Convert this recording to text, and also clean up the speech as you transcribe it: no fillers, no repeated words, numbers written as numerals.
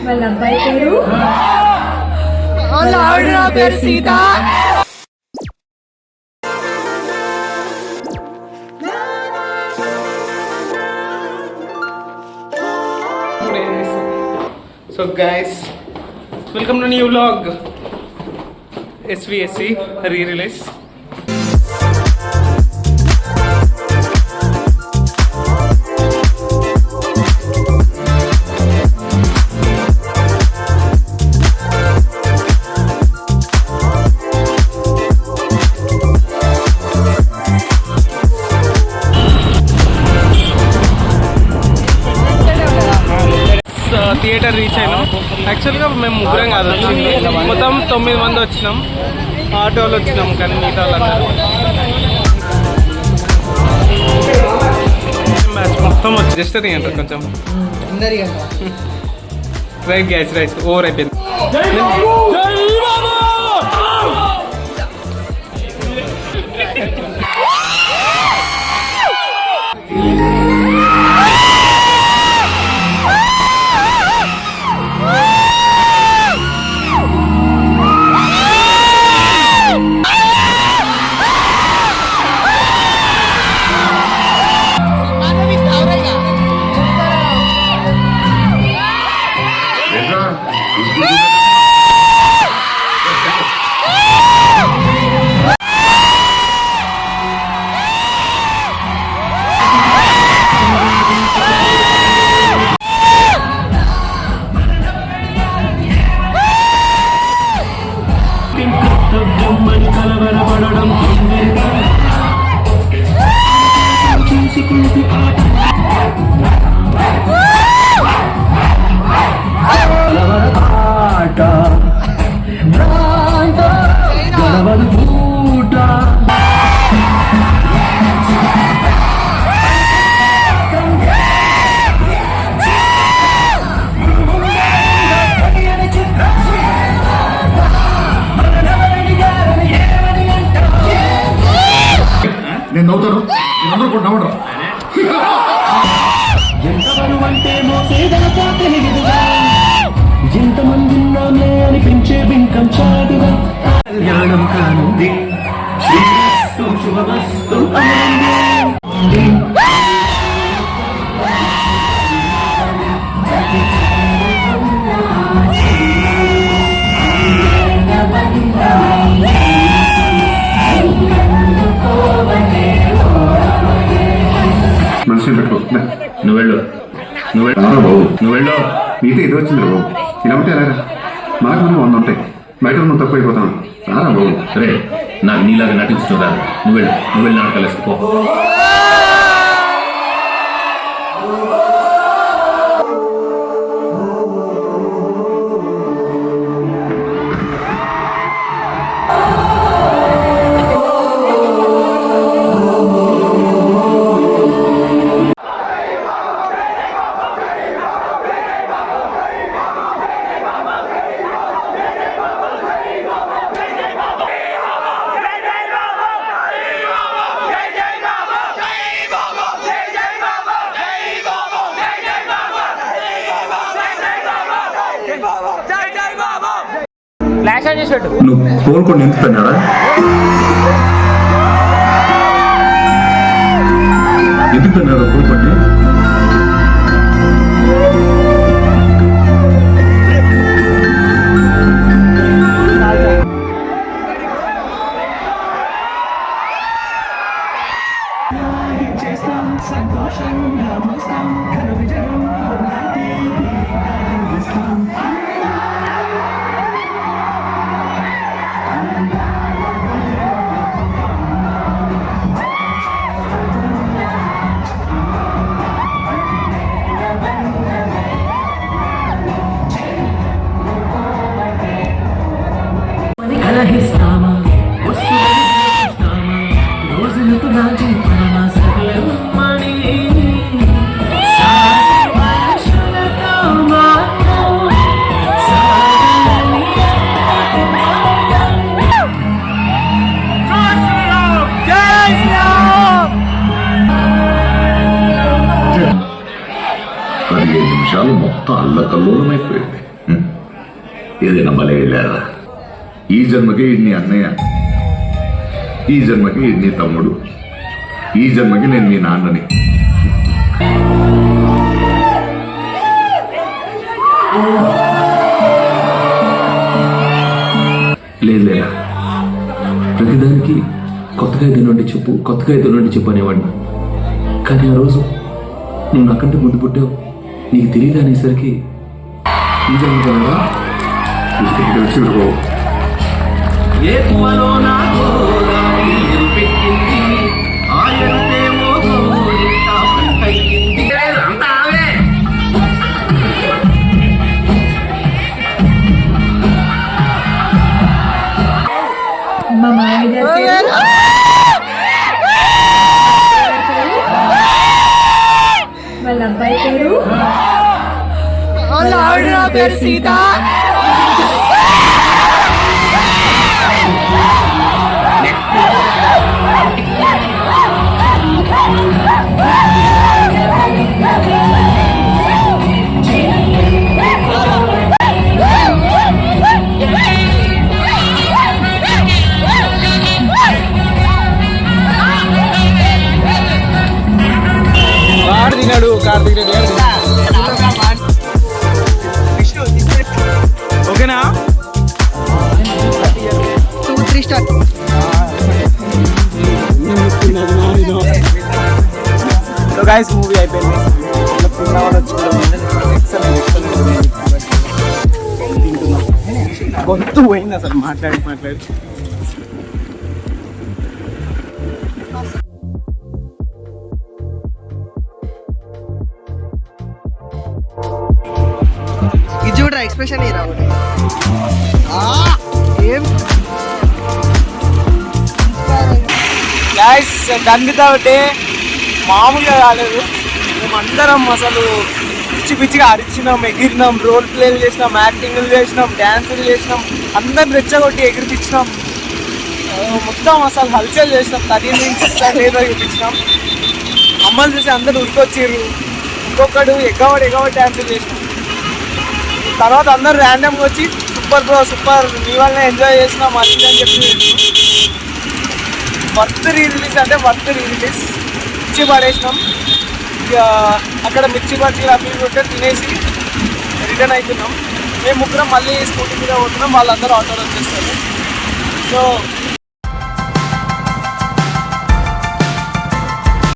వాళ్ళ అబ్బాయి పేరు Sita. So guys, welcome to new vlog. SVSC re-release. Theatre reach అయినాం. యాక్చువల్గా మేము ముగ్గురం కాదు వచ్చింది, మొత్తం 9 మంది వచ్చినాం. ఆటోలు వచ్చినాం కానీ మిగతా వాళ్ళందరూ మ్యాచ్ మొత్తం వచ్చి జస్ట్ అది అంటారు కొంచెం రైట్ గ్యాస్ రైస్ ఓవర్ అయిపోయింది. నేను నవ్వుతాను, అందరూ కూడా నవ్వడం. ఎంతమంది ఉన్నామే అనిపించే బింకం చాటుగా కళ్యాణం కానుంది. శుభమస్తు మనసు పెట్టుకో. నువ్వు వెళ్ళు, నువ్వు వెళ్ళు. మీతో ఏదో వచ్చింది రా బాబు, తినబట్టి అలాగా మాకు మనం 100 ఉంటాయి, బయట మనం తక్కువ అయిపోతాం. రారా బాబు. రే నాకు నీలాగా నటించడం రాదు. నువ్వు వెళ్ళి నాటకాలు వేసుకో. నువ్వు కోరుకొని నింపుతున్నారా? ఎందుకున్నారా కోరుకొని? నిమిషాలు మొత్తం అల్లకల్లోలమైపోయింది. ఏదైనా భలే వెళ్ళారా? ఈ జన్మకి నీ అన్నయ్య, ఈ జన్మకి నీ తమ్ముడు, ఈ జన్మకి నేను మీ నాన్నని. లేదా ప్రతిదానికి కొత్తగా ఏదైనా చెప్పు, కొత్తగా ఏదైనా చెప్పు అనేవాడిని. కానీ ఆ రోజు నువ్వు నాకంటే ముందు పుట్టావు, నీకు తెలియదు అనేసరికి నిజంగా నీకు వచ్చింది బాబు. మా మామయ్య గారి పేరు వాళ్ళ అబ్బాయి పేరు వాళ్ళ ఆవిడ పేరు సీత. వాడు తిన్నాడు కార్తీక్ రెడ్డి గారు. ఓకేనా? 2, 3 స్టార్ట్. సో గైస్ మూవీ అయిపోయింది. గొంతు పోయింది అసలు మాట్లాడి ఇది చూడరా ఎక్స్ప్రెషన్ ఏ రావు ఏం గైస్ గంగితా ఒకటి మామూలుగా కాలేదు. మేమందరం అసలు పిచ్చి పిచ్చిగా అరిచినాం, ఎగిరినాం, రోల్ ప్లేలు చేసినాం, యాక్టింగ్లు చేసినాం, డ్యాన్సులు చేసినాం, అందరిని రెచ్చగొట్టి ఎగిరిపించినాం. మొత్తం అసలు హల్చల్ చేసినాం. 13 నుంచి ఏదో చూపించినాం. అమ్మలు చూసి అందరు ఉరికొచ్చిర్రు. ఇంకొకడు ఎగ్గబడి డ్యాన్సులు చేసినాం. తర్వాత అందరు ర్యాండమ్గా వచ్చి సూపర్ బ్రో సూపర్, మీ వల్లనే ఎంజాయ్ చేసినాం అది అని చెప్పి. వర్త్ రిలీజ్ అంటే వర్త్ రిలీజ్. మిర్చి పడేసినాం. ఇక అక్కడ మిర్చి బజ్జీలు అవి ఉంటే తినేసి రిటర్న్ అవుతున్నాం. మేము ముగ్గురం మళ్ళీ స్కూటీ మీద పోతున్నాం, వాళ్ళందరూ ఆటోలో వచ్చేస్తారు. సో